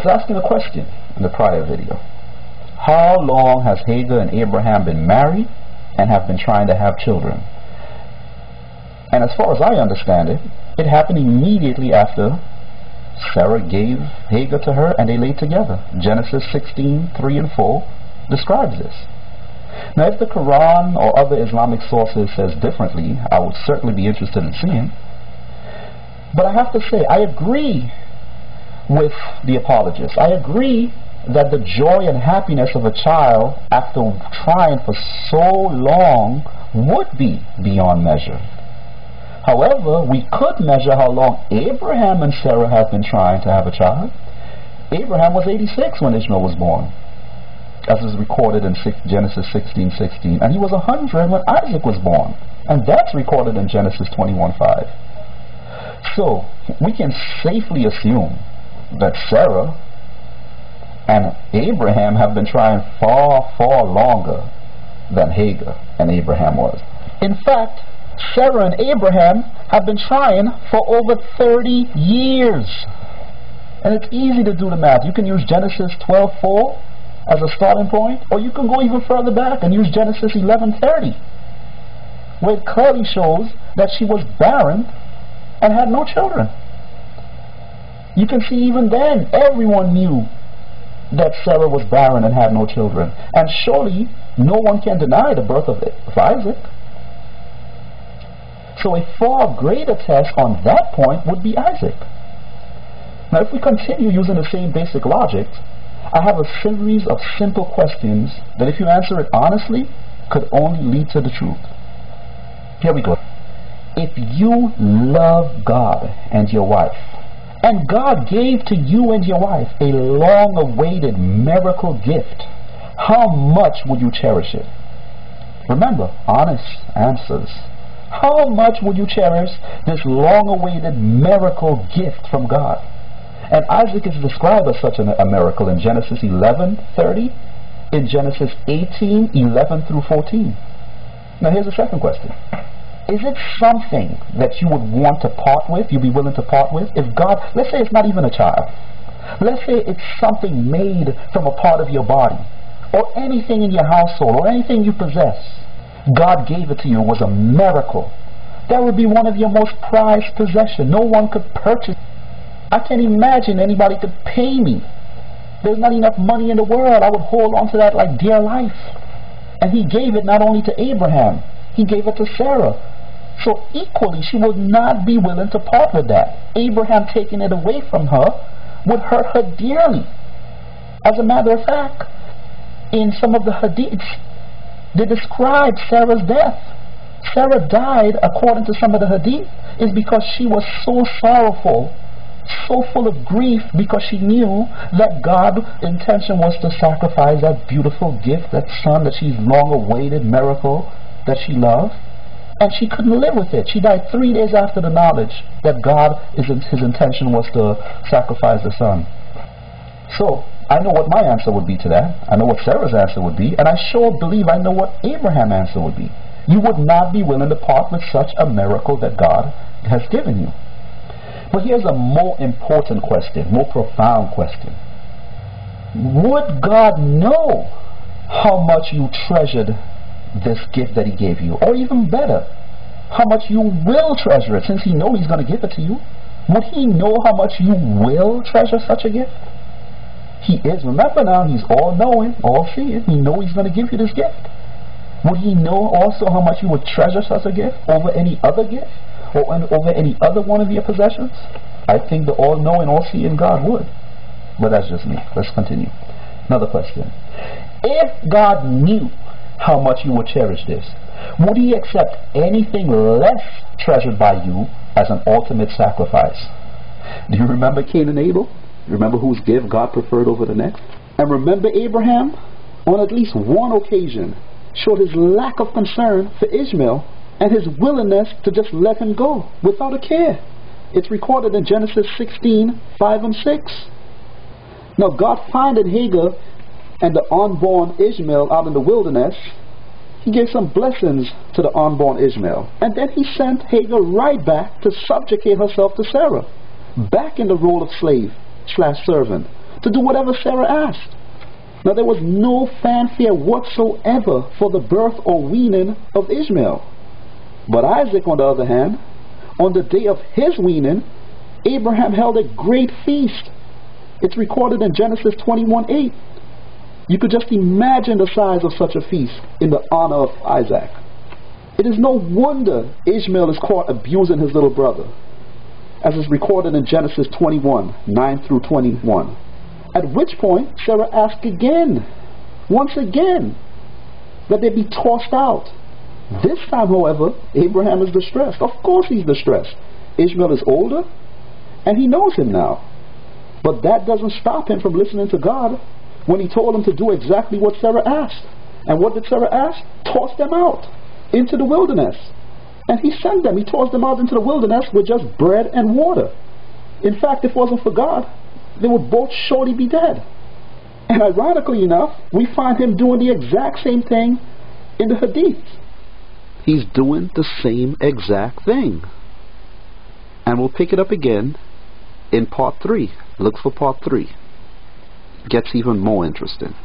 was asking a question in the prior video. How long has Hagar and Abraham been married and have been trying to have children? And as far as I understand it, it happened immediately after Sarah gave Hagar to her and they laid together. Genesis 16:3 and 4 describes this. Now, if the Quran or other Islamic sources says differently, I would certainly be interested in seeing. But I have to say, I agree with the apologists. I agree that the joy and happiness of a child after trying for so long would be beyond measure. However, we could measure how long Abraham and Sarah have been trying to have a child. Abraham was 86 when Ishmael was born, as is recorded in Genesis 16:16, and he was 100 when Isaac was born, and that's recorded in Genesis 21:5. So we can safely assume that Sarah and Abraham have been trying far, far longer than Hagar and Abraham was. In fact, Sarah and Abraham have been trying for over 30 years. And it's easy to do the math. You can use Genesis 12:4 as a starting point, or you can go even further back and use Genesis 11:30, where it clearly shows that she was barren and had no children. You can see even then everyone knew that Sarah was barren and had no children, and surely no one can deny the birth of Isaac. So a far greater test on that point would be Isaac. Now, if we continue using the same basic logic, I have a series of simple questions that, if you answer it honestly, could only lead to the truth. Here we go. If you love God and your wife, and God gave to you and your wife a long-awaited miracle gift, how much would you cherish it? Remember, honest answers. How much would you cherish this long-awaited miracle gift from God? And Isaac is described as such a miracle in Genesis 11:30, in Genesis 18:11 through 14. Now here's the second question. Is it something that you would want to part with, you'd be willing to part with? If God, let's say it's not even a child. Let's say it's something made from a part of your body, or anything in your household, or anything you possess. God gave it to you, it was a miracle. That would be one of your most prized possessions. No one could purchase. I can't imagine anybody could pay me. There's not enough money in the world. I would hold on to that like dear life. And he gave it not only to Abraham, he gave it to Sarah. So equally, she would not be willing to part with that. Abraham taking it away from her would hurt her dearly. As a matter of fact, in some of the hadiths, they describe Sarah's death. Sarah died, according to some of the hadith, is because she was so sorrowful, so full of grief, because she knew that God's intention was to sacrifice that beautiful gift, that son that she's long awaited, miracle that she loved, and she couldn't live with it. She died 3 days after the knowledge that his intention was to sacrifice the son. So I know what my answer would be to that. I know what Sarah's answer would be, and I sure believe I know what Abraham's answer would be. You would not be willing to part with such a miracle that God has given you. But here's a more important question, more profound question. Would God know how much you treasured this gift that he gave you? Or even better, how much you will treasure it, since he knows he's going to give it to you? Would he know how much you will treasure such a gift? He is, remember now, he's all-knowing, all-seeing. He knows he's going to give you this gift. Would he know also how much you would treasure such a gift over any other gift? Or over any other one of your possessions? I think the all-knowing, all-seeing God would. But that's just me. Let's continue. Another question. If God knew how much you would cherish this, would he accept anything less treasured by you as an ultimate sacrifice? Do you remember Cain and Abel? Remember whose gift God preferred over the next? And remember Abraham, on at least one occasion, showed his lack of concern for Ishmael and his willingness to just let him go without a care. It's recorded in Genesis 16:5 and 6. Now God finding Hagar and the unborn Ishmael out in the wilderness, he gave some blessings to the unborn Ishmael, and then he sent Hagar right back to subjugate herself to Sarah, back in the role of slave/servant, to do whatever Sarah asked. Now there was no fanfare whatsoever for the birth or weaning of Ishmael. But Isaac, on the other hand, on the day of his weaning, Abraham held a great feast. It's recorded in Genesis 21:8. You could just imagine the size of such a feast in the honor of Isaac. It is no wonder Ishmael is caught abusing his little brother, as is recorded in Genesis 21:9 through 21. At which point Sarah asked again, once again, that they be tossed out. This time, however, Abraham is distressed. Of course he's distressed. Ishmael is older, and he knows him now. But that doesn't stop him from listening to God when he told him to do exactly what Sarah asked. And what did Sarah ask? Toss them out into the wilderness. And he sent them. He tossed them out into the wilderness with just bread and water. In fact, if it wasn't for God, they would both surely be dead. And ironically enough, we find him doing the exact same thing in the Hadith. He's doing the same exact thing. And we'll pick it up again in part 3. Look for part 3. Gets even more interesting.